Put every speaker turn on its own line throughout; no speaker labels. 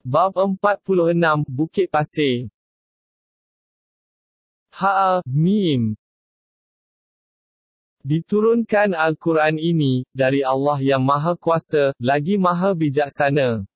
Bab 46, Bukit Pasir. Mim. Diturunkan Al-Quran ini, dari Allah yang Maha Kuasa, lagi Maha Bijaksana.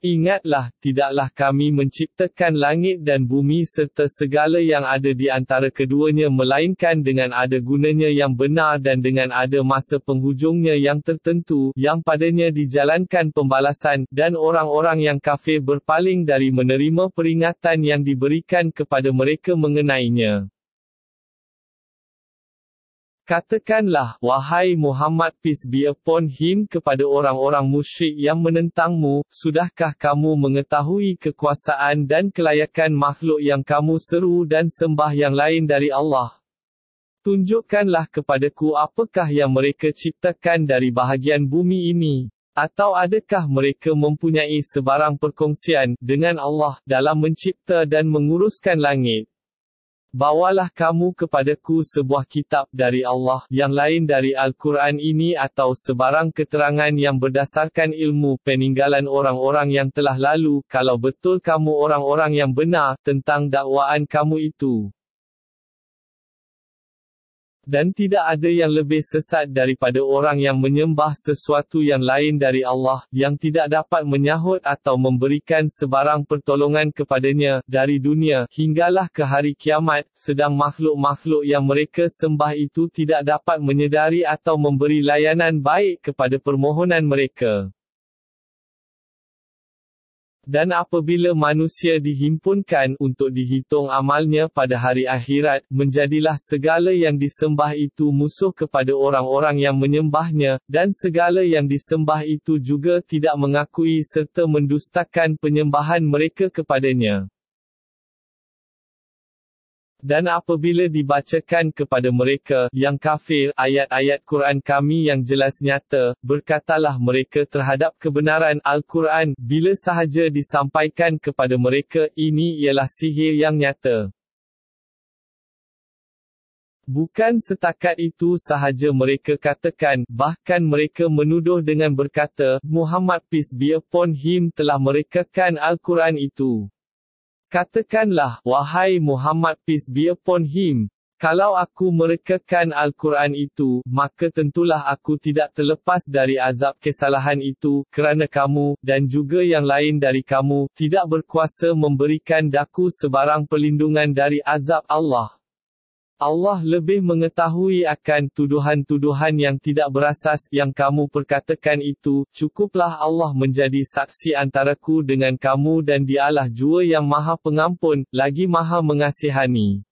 Ingatlah, tidaklah kami menciptakan langit dan bumi serta segala yang ada di antara keduanya melainkan dengan ada gunanya yang benar dan dengan ada masa penghujungnya yang tertentu, yang padanya dijalankan pembalasan, dan orang-orang yang kafir berpaling dari menerima peringatan yang diberikan kepada mereka mengenainya. Katakanlah, wahai Muhammad peace be upon him kepada orang-orang musyrik yang menentangmu, sudahkah kamu mengetahui kekuasaan dan kelayakan makhluk yang kamu seru dan sembah yang lain dari Allah? Tunjukkanlah kepadaku apakah yang mereka ciptakan dari bahagian bumi ini. Atau adakah mereka mempunyai sebarang perkongsian dengan Allah dalam mencipta dan menguruskan langit? Bawalah kamu kepadaku sebuah kitab dari Allah, yang lain dari Al-Quran ini atau sebarang keterangan yang berdasarkan ilmu peninggalan orang-orang yang telah lalu, kalau betul kamu orang-orang yang benar, tentang dakwaan kamu itu. Dan tidak ada yang lebih sesat daripada orang yang menyembah sesuatu yang lain dari Allah, yang tidak dapat menyahut atau memberikan sebarang pertolongan kepadanya, dari dunia, hinggalah ke hari kiamat, sedang makhluk-makhluk yang mereka sembah itu tidak dapat menyedari atau memberi layanan baik kepada permohonan mereka. Dan apabila manusia dihimpunkan untuk dihitung amalnya pada hari akhirat, menjadilah segala yang disembah itu musuh kepada orang-orang yang menyembahnya, dan segala yang disembah itu juga tidak mengakui serta mendustakan penyembahan mereka kepadanya. Dan apabila dibacakan kepada mereka, yang kafir, ayat-ayat Quran kami yang jelas nyata, berkatalah mereka terhadap kebenaran Al-Quran, bila sahaja disampaikan kepada mereka, ini ialah sihir yang nyata. Bukan setakat itu sahaja mereka katakan, bahkan mereka menuduh dengan berkata, Muhammad peace be upon him telah merekakan Al-Quran itu. Katakanlah, wahai Muhammad peace be upon him, kalau aku merekakan Al-Quran itu, maka tentulah aku tidak terlepas dari azab kesalahan itu, kerana kamu, dan juga yang lain dari kamu, tidak berkuasa memberikan daku sebarang perlindungan dari azab Allah. Allah lebih mengetahui akan tuduhan-tuduhan yang tidak berasas yang kamu perkatakan itu. Cukuplah Allah menjadi saksi antaraku dengan kamu dan Dialah jua yang Maha Pengampun, lagi Maha Mengasihani.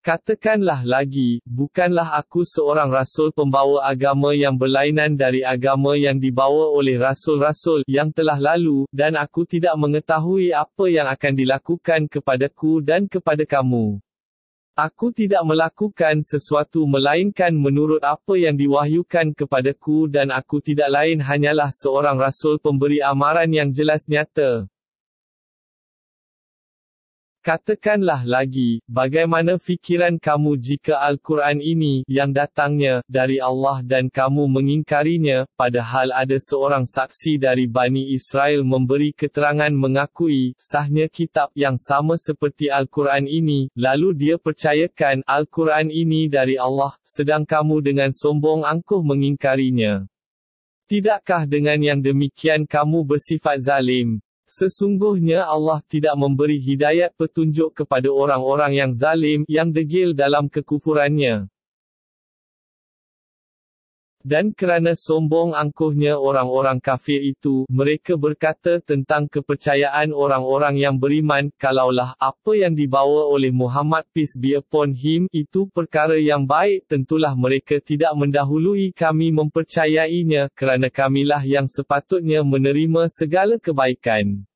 Katakanlah lagi, bukanlah aku seorang rasul pembawa agama yang berlainan dari agama yang dibawa oleh rasul-rasul yang telah lalu, dan aku tidak mengetahui apa yang akan dilakukan kepadaku dan kepada kamu. Aku tidak melakukan sesuatu melainkan menurut apa yang diwahyukan kepadaku dan aku tidak lain hanyalah seorang rasul pemberi amaran yang jelas nyata. Katakanlah lagi, bagaimana fikiran kamu jika Al-Quran ini, yang datangnya, dari Allah dan kamu mengingkarinya, padahal ada seorang saksi dari Bani Israel memberi keterangan mengakui, sahnya kitab yang sama seperti Al-Quran ini, lalu dia percayakan, Al-Quran ini dari Allah, sedang kamu dengan sombong angkuh mengingkarinya. Tidakkah dengan yang demikian kamu bersifat zalim? Sesungguhnya Allah tidak memberi hidayat petunjuk kepada orang-orang yang zalim, yang degil dalam kekufurannya. Dan kerana sombong angkuhnya orang-orang kafir itu, mereka berkata tentang kepercayaan orang-orang yang beriman, kalaulah apa yang dibawa oleh Muhammad peace be upon him itu perkara yang baik, tentulah mereka tidak mendahului kami mempercayainya, kerana kamilah yang sepatutnya menerima segala kebaikan.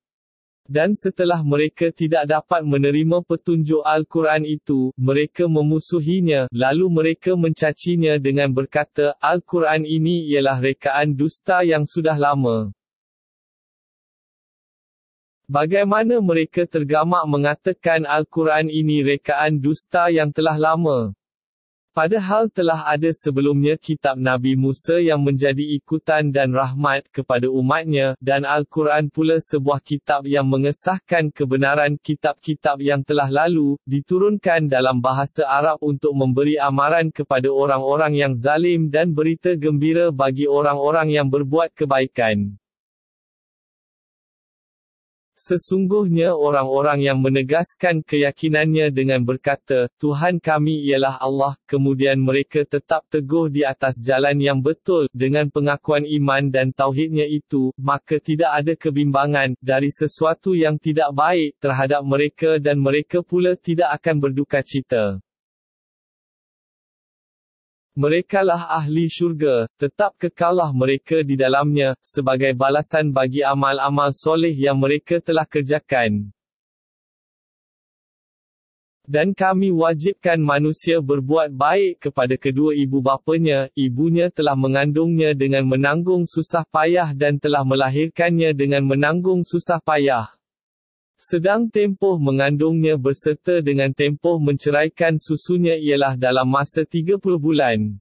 Dan setelah mereka tidak dapat menerima petunjuk Al-Quran itu, mereka memusuhinya, lalu mereka mencacinya dengan berkata, Al-Quran ini ialah rekaan dusta yang sudah lama. Bagaimana mereka tergamak mengatakan Al-Quran ini rekaan dusta yang telah lama? Padahal telah ada sebelumnya kitab Nabi Musa yang menjadi ikutan dan rahmat kepada umatnya, dan Al-Quran pula sebuah kitab yang mengesahkan kebenaran kitab-kitab yang telah lalu, diturunkan dalam bahasa Arab untuk memberi amaran kepada orang-orang yang zalim dan berita gembira bagi orang-orang yang berbuat kebaikan. Sesungguhnya orang-orang yang menegaskan keyakinannya dengan berkata, Tuhan kami ialah Allah, kemudian mereka tetap teguh di atas jalan yang betul, dengan pengakuan iman dan tauhidnya itu, maka tidak ada kebimbangan, dari sesuatu yang tidak baik, terhadap mereka dan mereka pula tidak akan berduka cita. Merekalah ahli syurga, tetap kekallah mereka di dalamnya, sebagai balasan bagi amal-amal soleh yang mereka telah kerjakan. Dan kami wajibkan manusia berbuat baik kepada kedua ibu bapanya, ibunya telah mengandungnya dengan menanggung susah payah dan telah melahirkannya dengan menanggung susah payah. Sedang tempoh mengandungnya berserta dengan tempoh menceraikan susunya ialah dalam masa 30 bulan.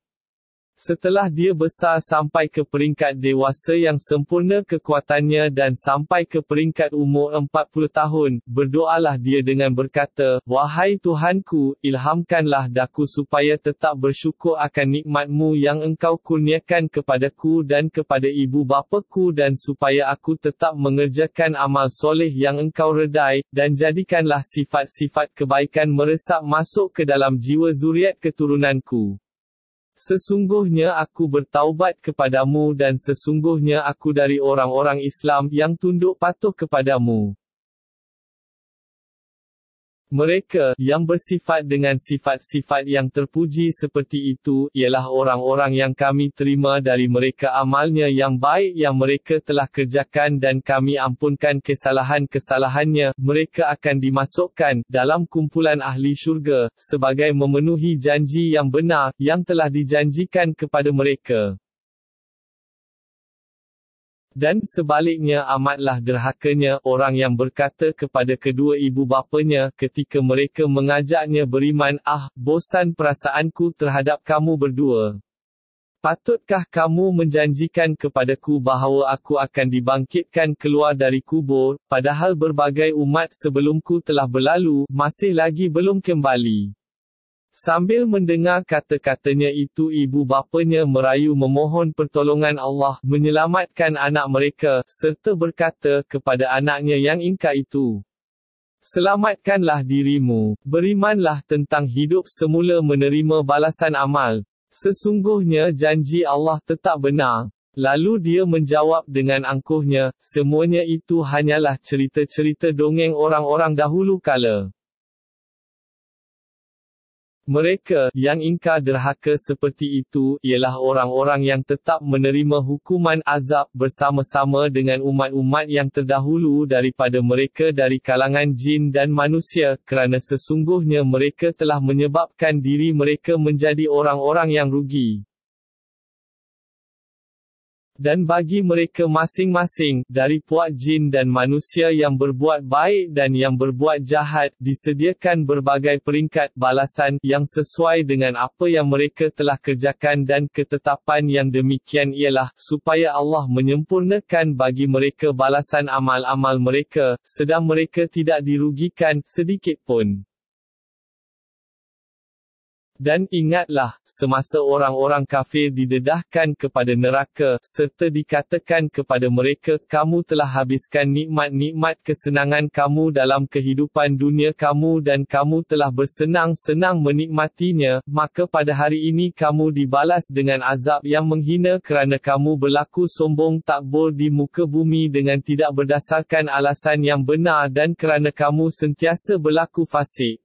Setelah dia besar sampai ke peringkat dewasa yang sempurna kekuatannya dan sampai ke peringkat umur 40 tahun, berdoalah dia dengan berkata, Wahai Tuhanku, ilhamkanlah daku supaya tetap bersyukur akan nikmat-Mu yang Engkau kurniakan kepadaku dan kepada ibu bapaku dan supaya aku tetap mengerjakan amal soleh yang Engkau redai, dan jadikanlah sifat-sifat kebaikan meresap masuk ke dalam jiwa zuriat keturunanku. Sesungguhnya aku bertaubat kepadamu dan sesungguhnya aku dari orang-orang Islam yang tunduk patuh kepadamu. Mereka, yang bersifat dengan sifat-sifat yang terpuji seperti itu, ialah orang-orang yang kami terima dari mereka amalnya yang baik yang mereka telah kerjakan dan kami ampunkan kesalahan-kesalahannya, mereka akan dimasukkan dalam kumpulan ahli syurga, sebagai memenuhi janji yang benar, yang telah dijanjikan kepada mereka. Dan sebaliknya amatlah derhakanya orang yang berkata kepada kedua ibu bapanya ketika mereka mengajaknya beriman, bosan perasaanku terhadap kamu berdua. Patutkah kamu menjanjikan kepadaku bahawa aku akan dibangkitkan keluar dari kubur, padahal berbagai umat sebelumku telah berlalu, masih lagi belum kembali. Sambil mendengar kata-katanya itu ibu bapanya merayu memohon pertolongan Allah, menyelamatkan anak mereka, serta berkata kepada anaknya yang ingkar itu, Selamatkanlah dirimu, berimanlah tentang hidup semula menerima balasan amal. Sesungguhnya janji Allah tetap benar. Lalu dia menjawab dengan angkuhnya, semuanya itu hanyalah cerita-cerita dongeng orang-orang dahulu kala. Mereka, yang ingkar derhaka seperti itu, ialah orang-orang yang tetap menerima hukuman azab bersama-sama dengan umat-umat yang terdahulu daripada mereka dari kalangan jin dan manusia, kerana sesungguhnya mereka telah menyebabkan diri mereka menjadi orang-orang yang rugi. Dan bagi mereka masing-masing, dari puak jin dan manusia yang berbuat baik dan yang berbuat jahat, disediakan berbagai peringkat balasan, yang sesuai dengan apa yang mereka telah kerjakan dan ketetapan yang demikian ialah, supaya Allah menyempurnakan bagi mereka balasan amal-amal mereka, sedang mereka tidak dirugikan, sedikit pun. Dan ingatlah, semasa orang-orang kafir didedahkan kepada neraka, serta dikatakan kepada mereka, kamu telah habiskan nikmat-nikmat kesenangan kamu dalam kehidupan dunia kamu dan kamu telah bersenang-senang menikmatinya, maka pada hari ini kamu dibalas dengan azab yang menghina kerana kamu berlaku sombong takbur di muka bumi dengan tidak berdasarkan alasan yang benar dan kerana kamu sentiasa berlaku fasik.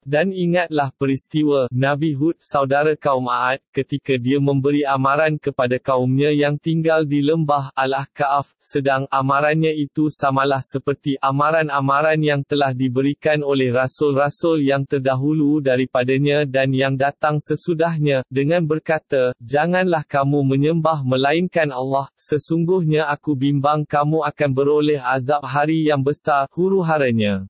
Dan ingatlah peristiwa Nabi Hud, saudara kaum Aad, ketika dia memberi amaran kepada kaumnya yang tinggal di lembah Al-Ahqaf, sedang amarannya itu samalah seperti amaran-amaran yang telah diberikan oleh rasul-rasul yang terdahulu daripadanya dan yang datang sesudahnya, dengan berkata, janganlah kamu menyembah melainkan Allah, sesungguhnya aku bimbang kamu akan beroleh azab hari yang besar, huru-haranya.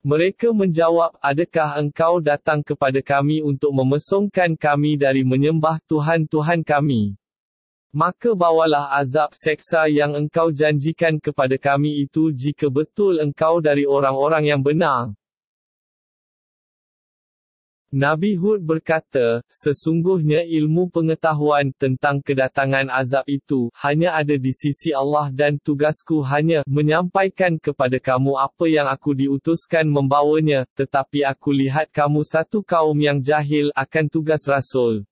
Mereka menjawab, adakah engkau datang kepada kami untuk memesongkan kami dari menyembah Tuhan-Tuhan kami? Maka bawalah azab seksa yang engkau janjikan kepada kami itu jika betul engkau dari orang-orang yang benar. Nabi Hud berkata, sesungguhnya ilmu pengetahuan tentang kedatangan azab itu hanya ada di sisi Allah dan tugasku hanya menyampaikan kepada kamu apa yang aku diutuskan membawanya, tetapi aku lihat kamu satu kaum yang jahil akan tugas Rasul.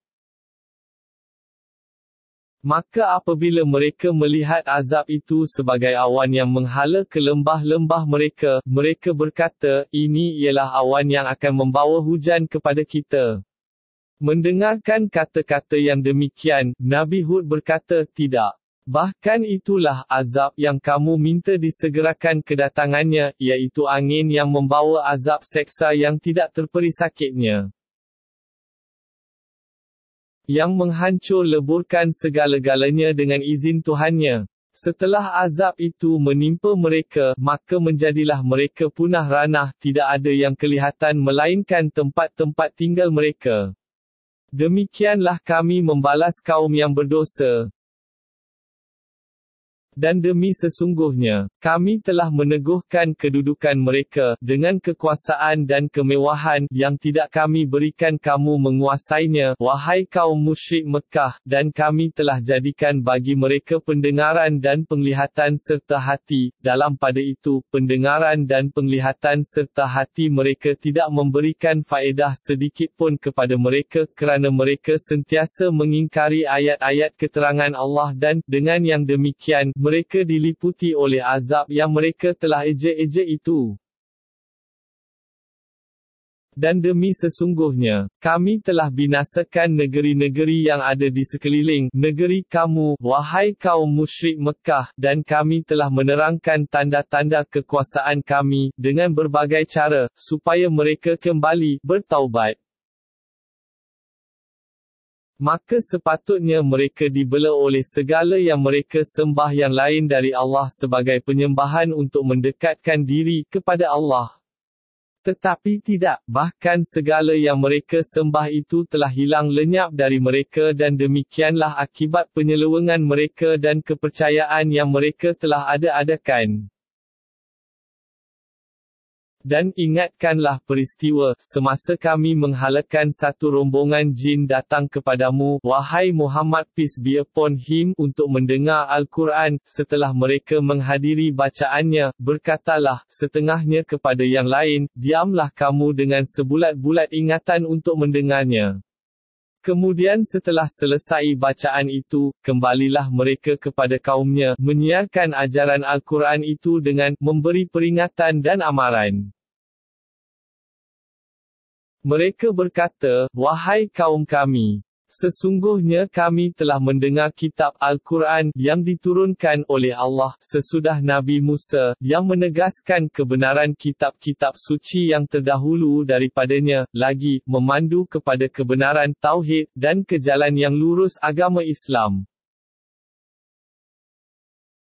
Maka apabila mereka melihat azab itu sebagai awan yang menghala ke lembah-lembah mereka, mereka berkata, ini ialah awan yang akan membawa hujan kepada kita. Mendengarkan kata-kata yang demikian, Nabi Hud berkata, tidak. Bahkan itulah azab yang kamu minta disegerakan kedatangannya, iaitu angin yang membawa azab seksa yang tidak terperi sakitnya, yang menghancur leburkan segala-galanya dengan izin Tuhannya. Setelah azab itu menimpa mereka, maka menjadilah mereka punah ranah, tidak ada yang kelihatan melainkan tempat-tempat tinggal mereka. Demikianlah kami membalas kaum yang berdosa. Dan demi sesungguhnya, kami telah meneguhkan kedudukan mereka, dengan kekuasaan dan kemewahan, yang tidak kami berikan kamu menguasainya, wahai kaum musyrik Mekah, dan kami telah jadikan bagi mereka pendengaran dan penglihatan serta hati, dalam pada itu, pendengaran dan penglihatan serta hati mereka tidak memberikan faedah sedikit pun kepada mereka kerana mereka sentiasa mengingkari ayat-ayat keterangan Allah dan, dengan yang demikian, mereka diliputi oleh azab yang mereka telah ejek-ejek itu. Dan demi sesungguhnya, kami telah binasakan negeri-negeri yang ada di sekeliling negeri kamu, wahai kaum musyrik Mekah, dan kami telah menerangkan tanda-tanda kekuasaan kami, dengan berbagai cara, supaya mereka kembali, bertaubat. Maka sepatutnya mereka dibela oleh segala yang mereka sembah yang lain dari Allah sebagai penyembahan untuk mendekatkan diri kepada Allah. Tetapi tidak, bahkan segala yang mereka sembah itu telah hilang lenyap dari mereka dan demikianlah akibat penyelewengan mereka dan kepercayaan yang mereka telah ada-adakan. Dan ingatkanlah peristiwa, semasa kami menghalakan satu rombongan jin datang kepadamu, wahai Muhammad peace be upon him, untuk mendengar Al-Quran, setelah mereka menghadiri bacaannya, berkatalah, setengahnya kepada yang lain, diamlah kamu dengan sebulat-bulat ingatan untuk mendengarnya. Kemudian setelah selesai bacaan itu, kembalilah mereka kepada kaumnya, menyiarkan ajaran Al-Quran itu dengan memberi peringatan dan amaran. Mereka berkata, wahai kaum kami, sesungguhnya kami telah mendengar kitab Al-Quran yang diturunkan oleh Allah sesudah Nabi Musa, yang menegaskan kebenaran kitab-kitab suci yang terdahulu daripadanya, lagi, memandu kepada kebenaran Tauhid, dan ke jalan yang lurus agama Islam.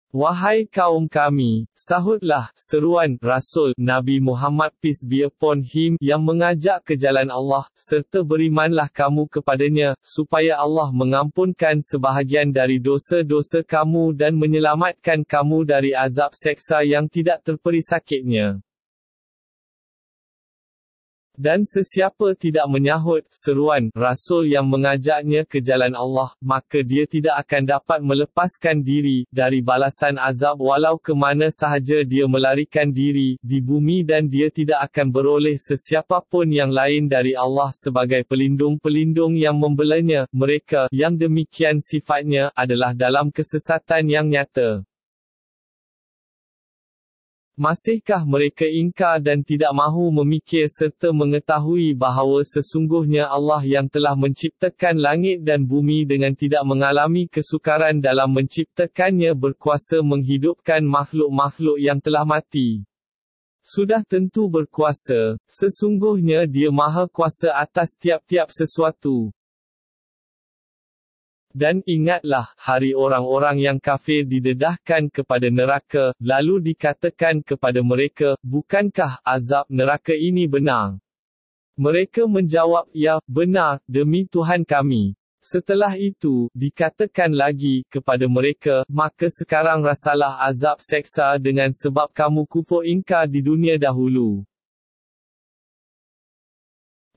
Wahai kaum kami, sahutlah, seruan Rasul Nabi Muhammad peace be upon him yang mengajak ke jalan Allah, serta berimanlah kamu kepadanya, supaya Allah mengampunkan sebahagian dari dosa-dosa kamu dan menyelamatkan kamu dari azab seksa yang tidak terperi sakitnya. Dan sesiapa tidak menyahut seruan Rasul yang mengajaknya ke jalan Allah, maka dia tidak akan dapat melepaskan diri dari balasan azab walau ke mana sahaja dia melarikan diri di bumi, dan dia tidak akan beroleh sesiapa pun yang lain dari Allah sebagai pelindung-pelindung yang membelanya. Mereka yang demikian sifatnya adalah dalam kesesatan yang nyata. Masihkah mereka ingkar dan tidak mahu memikir serta mengetahui bahawa sesungguhnya Allah yang telah menciptakan langit dan bumi dengan tidak mengalami kesukaran dalam menciptakannya berkuasa menghidupkan makhluk-makhluk yang telah mati? Sudah tentu berkuasa, sesungguhnya Dia Maha Kuasa atas tiap-tiap sesuatu. Dan ingatlah, hari orang-orang yang kafir didedahkan kepada neraka, lalu dikatakan kepada mereka, bukankah azab neraka ini benar? Mereka menjawab, ya, benar, demi Tuhan kami. Setelah itu, dikatakan lagi kepada mereka, maka sekarang rasalah azab seksa dengan sebab kamu kufur ingkar di dunia dahulu.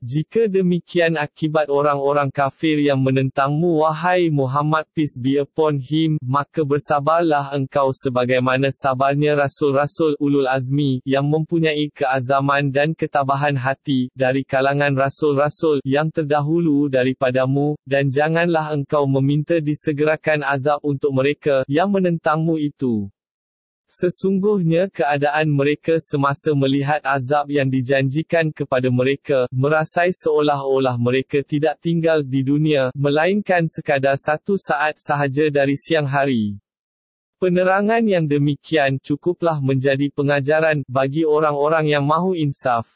Jika demikian akibat orang-orang kafir yang menentangmu wahai Muhammad peace be upon him, maka bersabarlah engkau sebagaimana sabarnya rasul-rasul ulul azmi, yang mempunyai keazaman dan ketabahan hati, dari kalangan rasul-rasul yang terdahulu daripadamu, dan janganlah engkau meminta disegerakan azab untuk mereka yang menentangmu itu. Sesungguhnya keadaan mereka semasa melihat azab yang dijanjikan kepada mereka, merasai seolah-olah mereka tidak tinggal di dunia, melainkan sekadar satu saat sahaja dari siang hari. Penerangan yang demikian cukuplah menjadi pengajaran bagi orang-orang yang mahu insaf.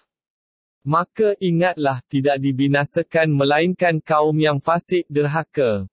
Maka ingatlah, tidak dibinasakan melainkan kaum yang fasik derhaka.